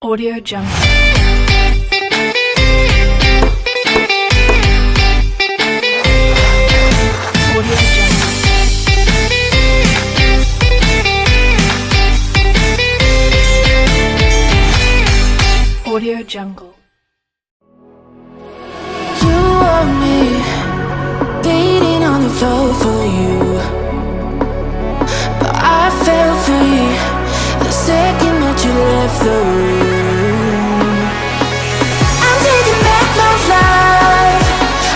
Audio Jungle. Audio Jungle. Audio Jungle. You want me beating on the floor for you, but I fell free the second that you left the room. I'm taking back my life.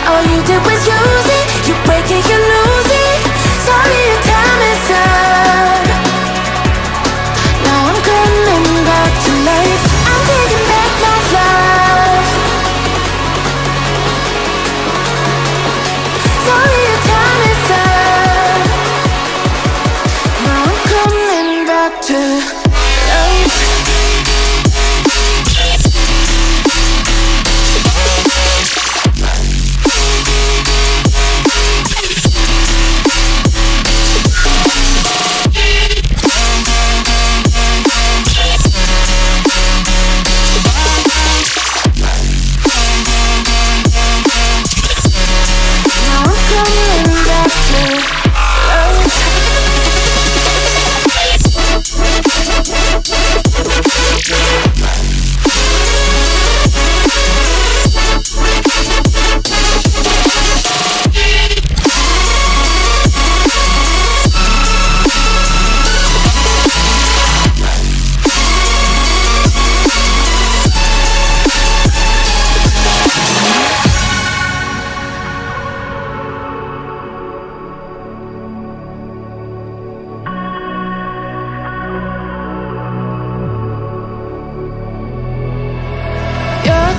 All you did was use it. You break it, you lose it. Sorry, your time is up. Now I'm coming back to life. I'm taking back my life. Sorry, your time is up. Now I'm coming back to life.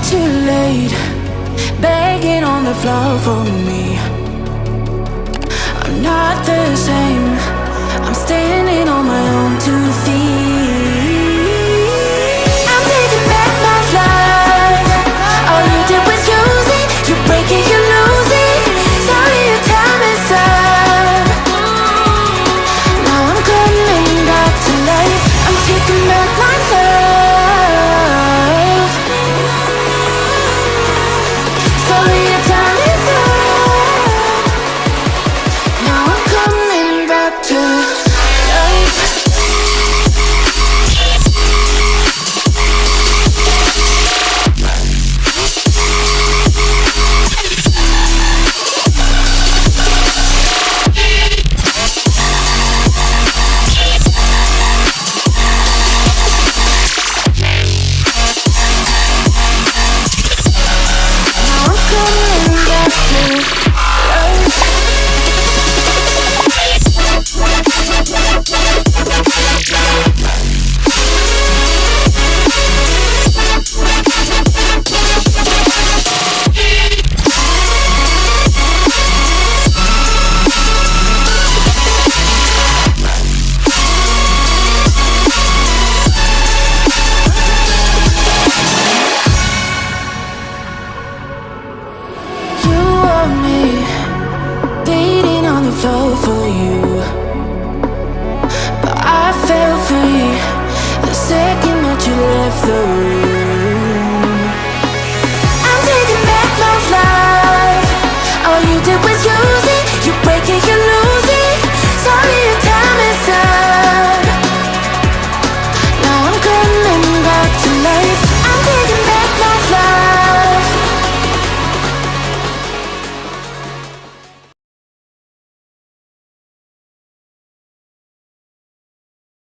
Too late, begging on the floor for me. I'm not the same. I'm standing on my own 2 feet. I'm taking back my life. All you did was use it. You break it, you lose it. Sorry, your time is up. Now I'm coming back to life. I'm taking back my love. Sorry, your time is up. Now I'm coming back to life. Now I'm coming back to life. You want me beating on the floor for you,